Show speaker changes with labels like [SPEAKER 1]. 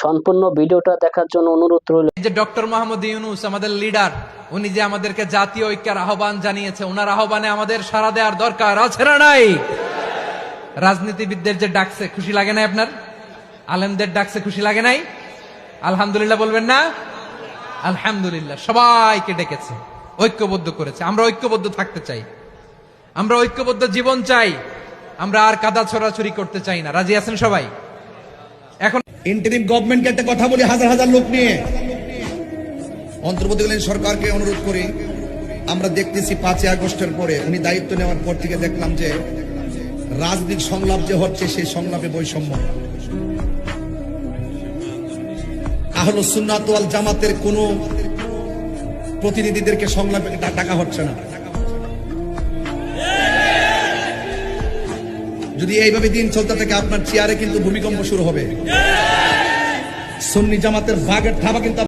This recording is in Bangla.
[SPEAKER 1] সম্পূর্ণ ভিডিওটা দেখার জন্য অনুরোধ রইল।
[SPEAKER 2] যে ডক্টর মোহাম্মদ ইউনূস আমাদের লিডার, উনি যে আমাদেরকে জাতীয় ঐক্যের আহ্বান জানিয়েছে, ওনার আহ্বানে আমাদের সাড়া দেওয়ার দরকার আছে না নাই? রাজনীতিবিদদের যে ডাকছে, খুশি লাগে নাই আপনার? আলেমদের ডাকছে, খুশি লাগে নাই? আলহামদুলিল্লাহ বলবেন না? আলহামদুলিল্লাহ। সবাইকে ডেকেছে, ঐক্যবদ্ধ করেছে। আমরা ঐক্যবদ্ধ থাকতে চাই, আমরা ঐক্যবদ্ধ জীবন চাই, আমরা আর কাদা ছড়াছড়ি করতে চাই না। রাজি আছেন সবাই? এখন
[SPEAKER 3] ইন্টারিম গভর্নমেন্টকে একটা কথা বলি, হাজার হাজার লোক নিয়ে অন্তর্বর্তীকালীন সরকারকে অনুরোধ করি। আমরা দেখতেছি 5ই আগস্টের পরে উনি দায়িত্ব নেওয়ার পর থেকে দেখলাম যে রাজনৈতিক সংলাপ যে হচ্ছে, সেই সংলাপে বৈষম্য। আহলুস সুন্নাত ওয়াল জামাতের কোন প্রতিনিধিদেরকে সংলাপে ডাকা হচ্ছে না। যদি এইভাবে দিন চলতে থাকে, আপনার চেয়ারে কিন্তু ভূমিকম্প শুরু হবে। সুন্নি জামাতের ভাগের থাবা কিন্তু